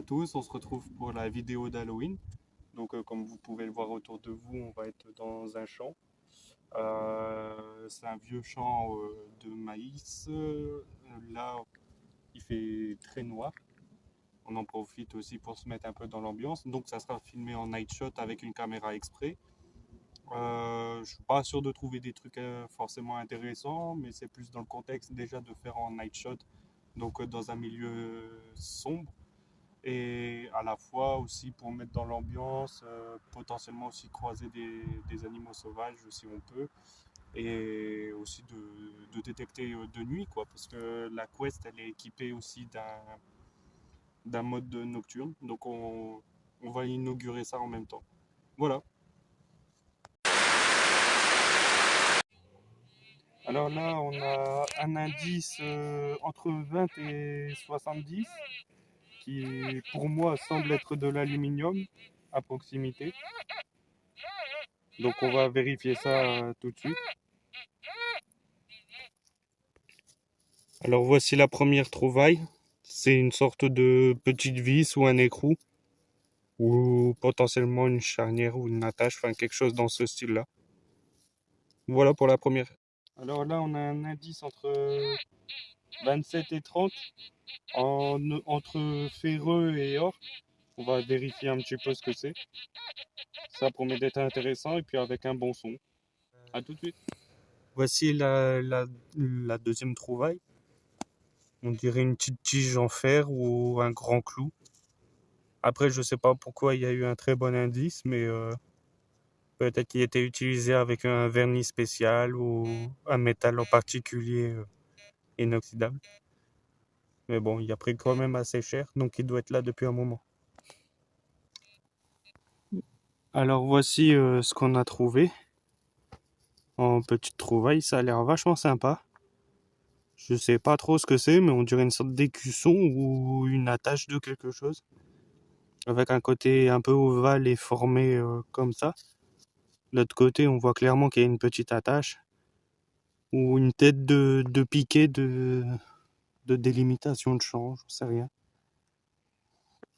tous, on se retrouve pour la vidéo d'Halloween. Donc comme vous pouvez le voir autour de vous, on va être dans un champ. C'est un vieux champ de maïs. Là, il fait très noir. On en profite aussi pour se mettre un peu dans l'ambiance. Donc ça sera filmé en night shot avec une caméra exprès. Je suis pas sûr de trouver des trucs forcément intéressants, mais c'est plus dans le contexte déjà de faire en night shot, donc dans un milieu sombre. Et à la fois aussi pour mettre dans l'ambiance, potentiellement aussi croiser des animaux sauvages si on peut, et aussi de détecter de nuit, quoi, parce que la Quest elle est équipée aussi d'un mode nocturne, donc on va inaugurer ça en même temps. Voilà. Alors là, on a un indice entre 20 et 70 qui, pour moi, semble être de l'aluminium à proximité. Donc on va vérifier ça tout de suite. Alors voici la première trouvaille. C'est une sorte de petite vis ou un écrou, ou potentiellement une charnière ou une attache, enfin quelque chose dans ce style-là. Voilà pour la première. Alors là, on a un indice entre 27 et 30, entre ferreux et or. On va vérifier un petit peu ce que c'est. Ça promet d'être intéressant et puis avec un bon son. À tout de suite. Voici la deuxième trouvaille. On dirait une petite tige en fer ou un grand clou. Après, je sais pas pourquoi il y a eu un très bon indice, mais peut-être qu'il était utilisé avec un vernis spécial ou un métal en particulier inoxydable. Mais bon, il a pris quand même assez cher, donc il doit être là depuis un moment. Alors voici ce qu'on a trouvé en petite trouvaille. Ça a l'air vachement sympa. Je sais pas trop ce que c'est, mais on dirait une sorte d'écusson ou une attache de quelque chose. Avec un côté un peu ovale et formé comme ça. De l'autre côté, on voit clairement qu'il y a une petite attache. Ou une tête de piquet de délimitation de champ, je sais rien.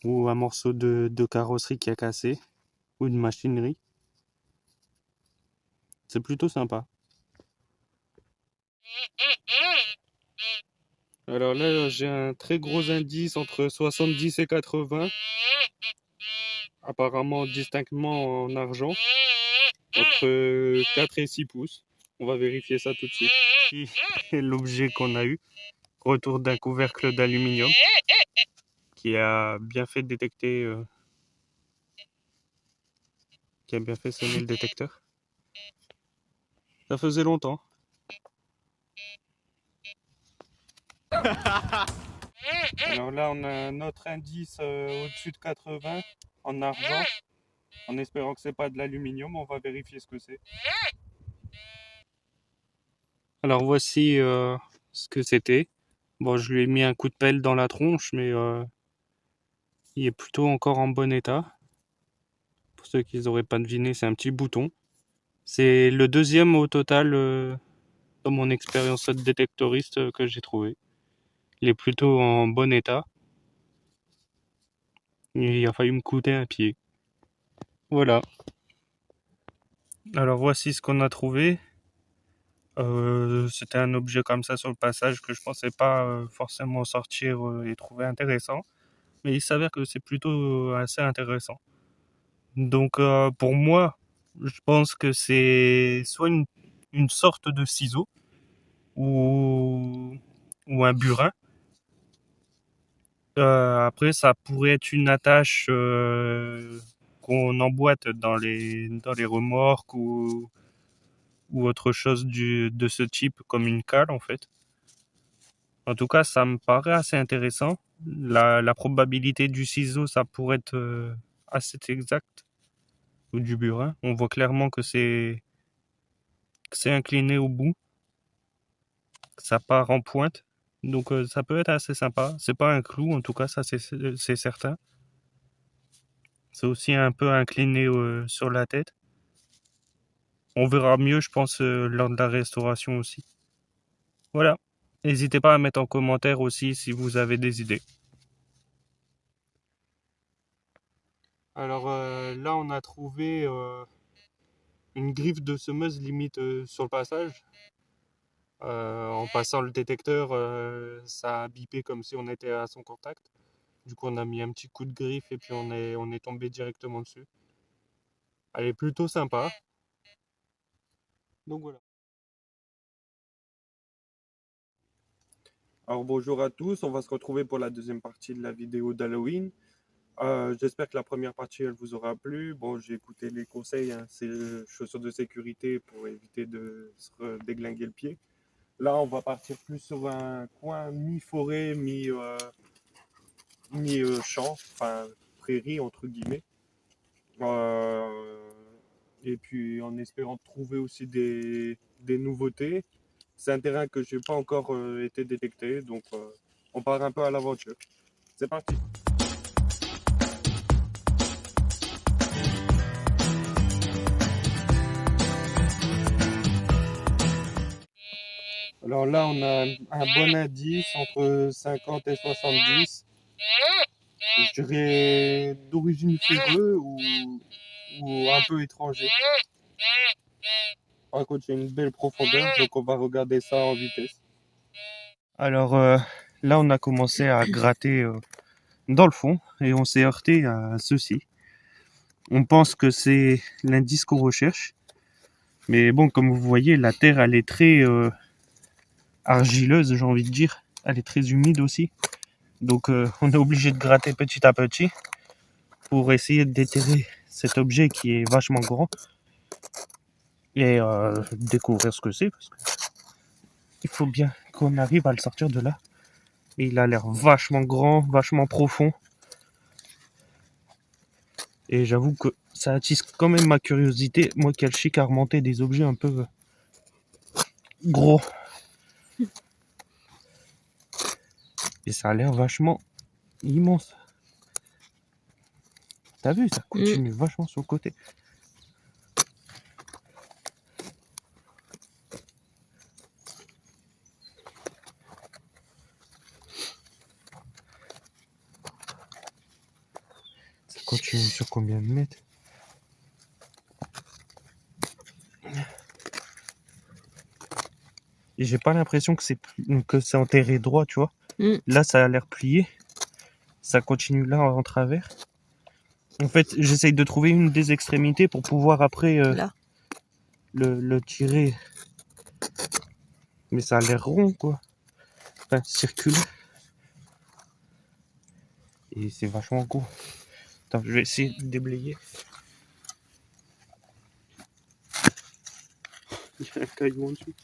Ou un morceau de carrosserie qui a cassé. Ou une machinerie. C'est plutôt sympa. Alors là, j'ai un très gros indice entre 70 et 80. Apparemment distinctement en argent. Entre 4 et 6 pouces. On va vérifier ça tout de suite. Ici, l'objet qu'on a eu. Retour d'un couvercle d'aluminium qui a bien fait détecter, qui a bien fait sonner le détecteur. Ça faisait longtemps. Alors là, on a un autre indice au-dessus de 80 en argent. En espérant que c'est pas de l'aluminium, on va vérifier ce que c'est. Alors voici ce que c'était. Bon, je lui ai mis un coup de pelle dans la tronche, mais il est plutôt encore en bon état. Pour ceux qui n'auraient pas deviné, c'est un petit bouton. C'est le deuxième au total dans mon expérience de détectoriste que j'ai trouvé. Il est plutôt en bon état. Il a failli me coûter un pied. Voilà. Alors voici ce qu'on a trouvé. C'était un objet comme ça sur le passage que je pensais pas forcément sortir et trouver intéressant. Mais il s'avère que c'est plutôt assez intéressant. Donc pour moi, je pense que c'est soit une sorte de ciseau ou un burin. Après, ça pourrait être une attache qu'on emboîte dans les remorques ou autre chose de ce type, comme une cale en fait. En tout cas, ça me paraît assez intéressant. La probabilité du ciseau, ça pourrait être assez exact, ou du burin. On voit clairement que c'est incliné au bout, que ça part en pointe. Donc ça peut être assez sympa. C'est pas un clou, en tout cas, ça c'est certain. C'est aussi un peu incliné sur la tête. On verra mieux, je pense, lors de la restauration aussi. Voilà. N'hésitez pas à mettre en commentaire aussi si vous avez des idées. Alors là, on a trouvé une griffe de semeuse limite sur le passage. En passant le détecteur, ça a bipé comme si on était à son contact. Du coup, on a mis un petit coup de griffe et puis on est tombé directement dessus. Elle est plutôt sympa. Donc voilà. Alors bonjour à tous, on va se retrouver pour la deuxième partie de la vidéo d'Halloween. J'espère que la première partie elle vous aura plu. Bon, j'ai écouté les conseils, hein, c'est chaussures de sécurité pour éviter de se déglinguer le pied. Là, on va partir plus sur un coin mi-forêt, mi-champ, enfin prairie entre guillemets. Euh, et puis en espérant trouver aussi des nouveautés. C'est un terrain que je n'ai pas encore été détecté, donc on part un peu à l'aventure. C'est parti. Alors là, on a un bon indice entre 50 et 70. Je dirais d'origine féroce ou un peu étranger. Par contre, il y a une belle profondeur, donc on va regarder ça en vitesse. Alors là, on a commencé à gratter dans le fond et on s'est heurté à ceci. On pense que c'est l'indice qu'on recherche. Mais bon, comme vous voyez, la terre, elle est très argileuse, j'ai envie de dire. Elle est très humide aussi. Donc on est obligé de gratter petit à petit pour essayer de déterrer cet objet qui est vachement grand et découvrir ce que c'est. Parce qu'il faut bien qu'on arrive à le sortir de là. Et il a l'air vachement grand, vachement profond. Et j'avoue que ça attise quand même ma curiosité. Moi qui ai le chic à remonter des objets un peu gros. Et ça a l'air vachement immense. T'as vu, ça continue vachement sur le côté. Ça continue sur combien de mètres? Et j'ai pas l'impression que c'est enterré droit, tu vois. Là, ça a l'air plié. Ça continue là en travers. En fait, j'essaye de trouver une des extrémités pour pouvoir après le tirer. Mais ça a l'air rond, quoi. Enfin, circulaire. Et c'est vachement gros. Attends, je vais essayer de déblayer. Il y a un caillou en dessous.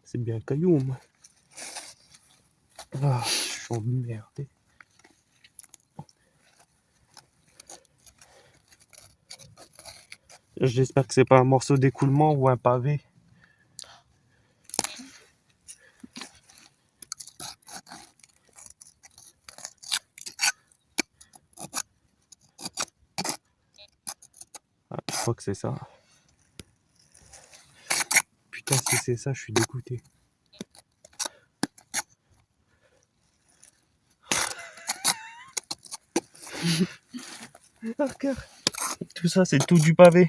C'est bien un caillou, moi. Ah, je suis emmerdé. J'espère que c'est pas un morceau d'écoulement ou un pavé. Ah, je crois que c'est ça. Putain, si c'est ça, je suis dégoûté. Tout ça, c'est tout du pavé.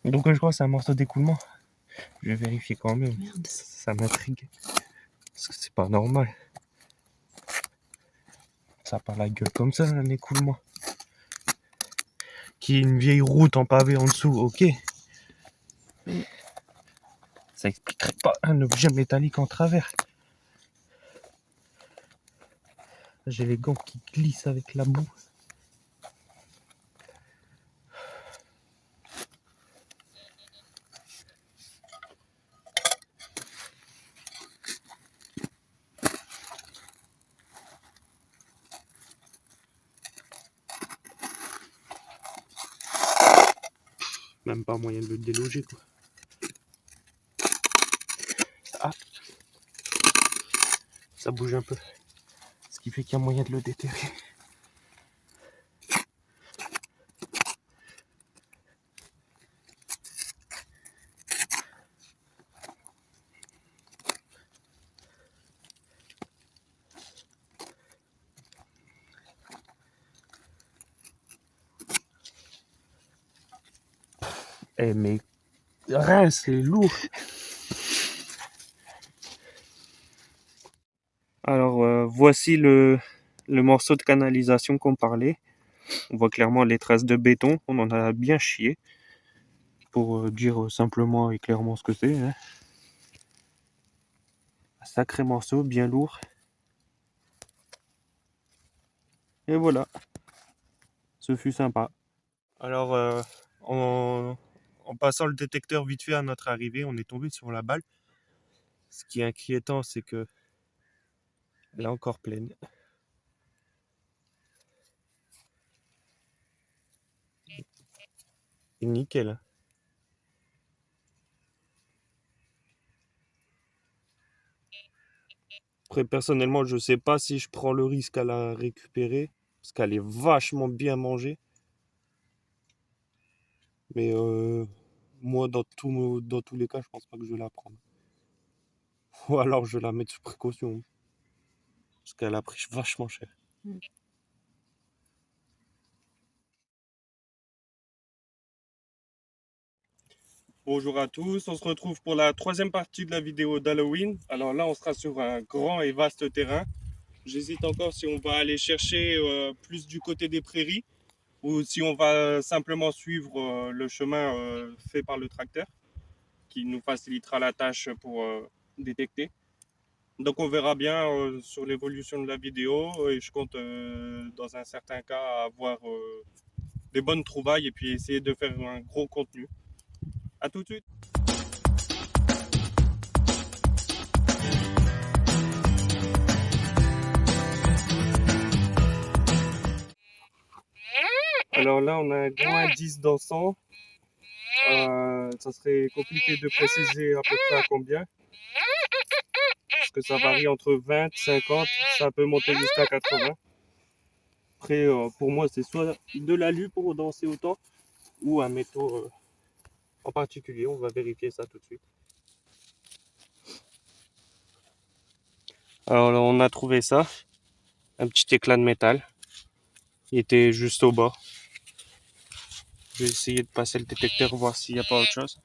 Donc je crois que c'est un morceau d'écoulement. Je vais vérifier quand même. Merde. Ça m'intrigue. Parce que c'est pas normal. Ça a pas la gueule comme ça, un écoulement. Qui est une vieille route en pavé en dessous, ok. Ça expliquerait pas un objet métallique en travers. J'ai les gants qui glissent avec la boue. Même pas moyen de le déloger, quoi. Ah, ça bouge un peu. Ce qui fait qu'il y a moyen de le déterrer. Eh mais rien, c'est lourd. Alors voici le morceau de canalisation qu'on parlait. On voit clairement les traces de béton. On en a bien chié. Pour dire simplement et clairement ce que c'est. Hein. Un sacré morceau, bien lourd. Et voilà. Ce fut sympa. Alors en passant le détecteur vite fait à notre arrivée, on est tombé sur la balle. Ce qui est inquiétant, c'est que elle est encore pleine. Et nickel. Après, personnellement, je sais pas si je prends le risque à la récupérer, parce qu'elle est vachement bien mangée. Mais moi, dans tous les cas, je pense pas que je vais la prendre. Ou alors je vais la mettre sous précaution, parce qu'elle a pris vachement cher. Bonjour à tous, on se retrouve pour la troisième partie de la vidéo d'Halloween. Alors là, on sera sur un grand et vaste terrain. J'hésite encore si on va aller chercher plus du côté des prairies ou si on va simplement suivre le chemin fait par le tracteur qui nous facilitera la tâche pour détecter. Donc on verra bien sur l'évolution de la vidéo et je compte dans un certain cas avoir des bonnes trouvailles et puis essayer de faire un gros contenu. A tout de suite. Alors là, on a un grand indice d'encens. Ça serait compliqué de préciser à peu près à combien. Parce que ça varie entre 20, 50, ça peut monter jusqu'à 80. Après, pour moi, c'est soit de l'alu pour danser autant, ou un métaux en particulier. On va vérifier ça tout de suite. Alors là, on a trouvé ça. Un petit éclat de métal. Il était juste au bas. Je vais essayer de passer le détecteur, voir s'il n'y a pas autre chose.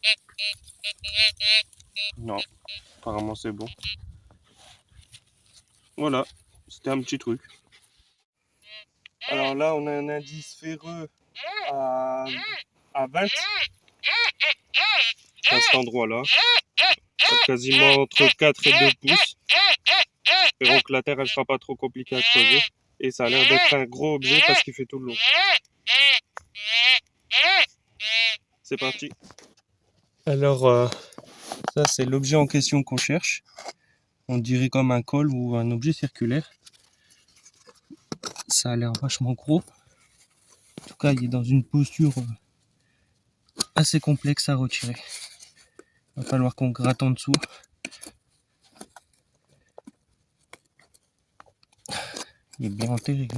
Non, apparemment c'est bon. Voilà, c'était un petit truc. Alors là, on a un indice ferreux à 20 à cet endroit-là. Quasiment entre 4 et 2 pouces. Espérons que la terre elle sera pas trop compliquée à creuser. Et ça a l'air d'être un gros objet parce qu'il fait tout le long. C'est parti. Alors, ça c'est l'objet en question qu'on cherche. On dirait comme un col ou un objet circulaire. Ça a l'air vachement gros. En tout cas, il est dans une posture assez complexe à retirer. Il va falloir qu'on gratte en dessous. Il est bien enterré.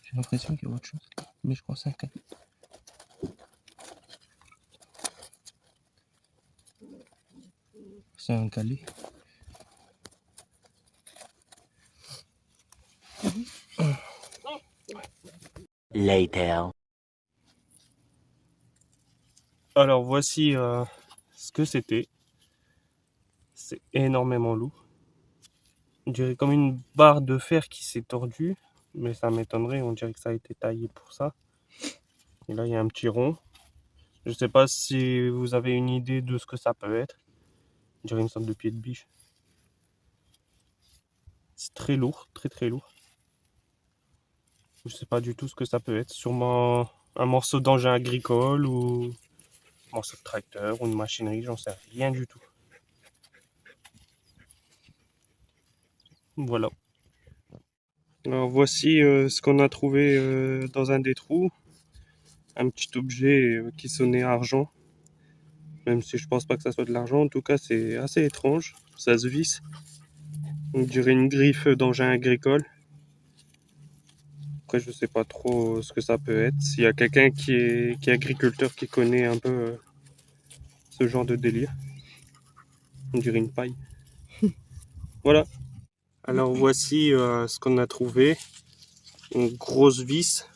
J'ai l'impression qu'il y a autre chose. Mais je crois que c'est un cadeau. C'est un calais. Later. Alors voici ce que c'était. C'est énormément lourd. On dirait comme une barre de fer qui s'est tordue. Mais ça m'étonnerait, on dirait que ça a été taillé pour ça. Et là il y a un petit rond. Je sais pas si vous avez une idée de ce que ça peut être. On dirait une sorte de pied de biche. C'est très lourd, très très lourd. Je sais pas du tout ce que ça peut être. Sûrement un morceau d'engin agricole ou un morceau de tracteur ou une machinerie, j'en sais rien du tout. Voilà. Alors voici ce qu'on a trouvé dans un des trous. Un petit objet qui sonnait argent. Même si je pense pas que ça soit de l'argent, en tout cas c'est assez étrange. Ça se visse. On dirait une griffe d'engin agricole. Après je sais pas trop ce que ça peut être. S'il y a quelqu'un qui est agriculteur qui connaît un peu ce genre de délire. On dirait une paille. Voilà. Alors voici ce qu'on a trouvé. Une grosse vis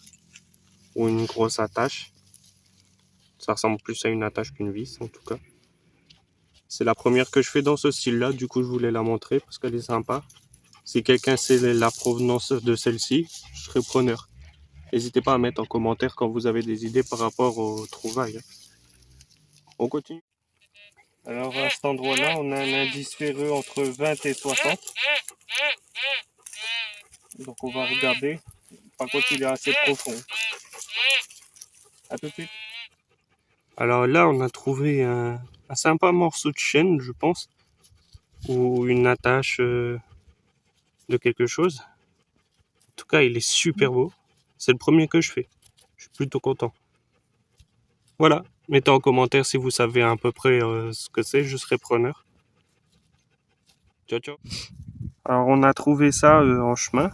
ou une grosse attache. Ça ressemble plus à une attache qu'une vis en tout cas. C'est la première que je fais dans ce style-là, du coup je voulais la montrer parce qu'elle est sympa. Si quelqu'un sait la provenance de celle-ci, je serai preneur. N'hésitez pas à mettre en commentaire quand vous avez des idées par rapport aux trouvailles. On continue. Alors à cet endroit-là, on a un indice ferreux entre 20 et 60. Donc on va regarder. Par contre, il est assez profond. À tout de suite. Alors là, on a trouvé un sympa morceau de chaîne, je pense, ou une attache de quelque chose. En tout cas, il est super beau. C'est le premier que je fais. Je suis plutôt content. Voilà. Mettez en commentaire si vous savez à peu près ce que c'est. Je serai preneur. Ciao, ciao. Alors, on a trouvé ça en chemin.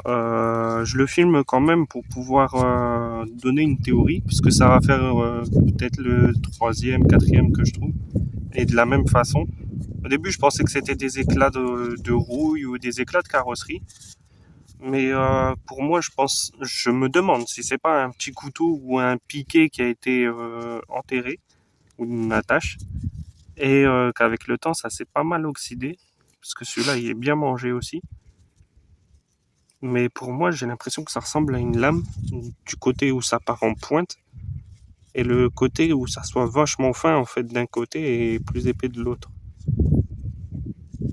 Je le filme quand même pour pouvoir donner une théorie, puisque ça va faire peut-être le troisième, quatrième que je trouve. Et de la même façon. Au début, je pensais que c'était des éclats de rouille ou des éclats de carrosserie. Mais pour moi, je me demande si c'est pas un petit couteau ou un piquet qui a été enterré, ou une attache, et qu'avec le temps, ça s'est pas mal oxydé, parce que celui-là, il est bien mangé aussi. Mais pour moi, j'ai l'impression que ça ressemble à une lame, du côté où ça part en pointe, et le côté où ça soit vachement fin, en fait, d'un côté, et plus épais de l'autre.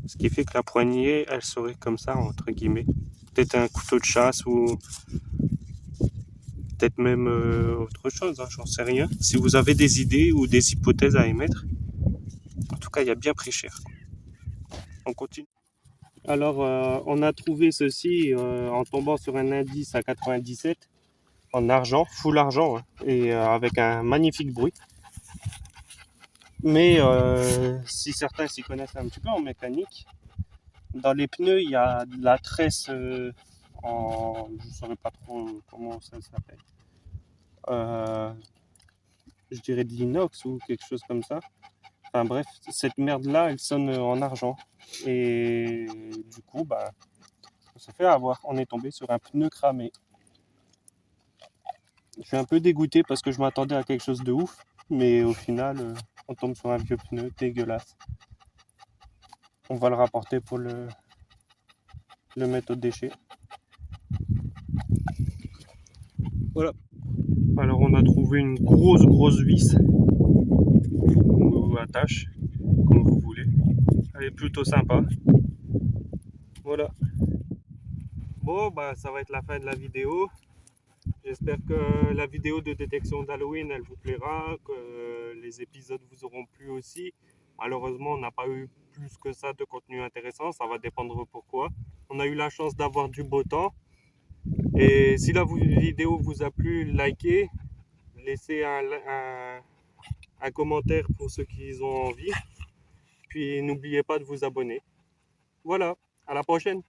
Ce qui fait que la poignée, elle serait comme ça, entre guillemets. Peut-être un couteau de chasse ou peut-être même autre chose, hein, j'en sais rien. Si vous avez des idées ou des hypothèses à émettre, en tout cas, il a bien pris cher. On continue. Alors, on a trouvé ceci en tombant sur un indice à 97 en argent, full argent, hein, et avec un magnifique bruit. Mais si certains s'y connaissent un petit peu en mécanique, dans les pneus, il y a de la tresse je ne saurais pas trop comment ça s'appelle. Je dirais de l'inox ou quelque chose comme ça. Enfin bref, cette merde-là, elle sonne en argent. Et du coup, bah, on s'est fait avoir. On est tombé sur un pneu cramé. Je suis un peu dégoûté parce que je m'attendais à quelque chose de ouf. Mais au final, on tombe sur un vieux pneu dégueulasse. On va le rapporter pour le mettre au déchet. Voilà. Alors on a trouvé une grosse vis. Ou attache, comme vous voulez. Elle est plutôt sympa. Voilà. Bon, bah ça va être la fin de la vidéo. J'espère que la vidéo de détection d'Halloween, elle vous plaira, que les épisodes vous auront plu aussi. Malheureusement, on n'a pas eu plus que ça de contenu intéressant, ça va dépendre pourquoi. On a eu la chance d'avoir du beau temps. Et si la vidéo vous a plu, likez, laissez un commentaire pour ceux qui ont envie. Puis n'oubliez pas de vous abonner. Voilà, à la prochaine.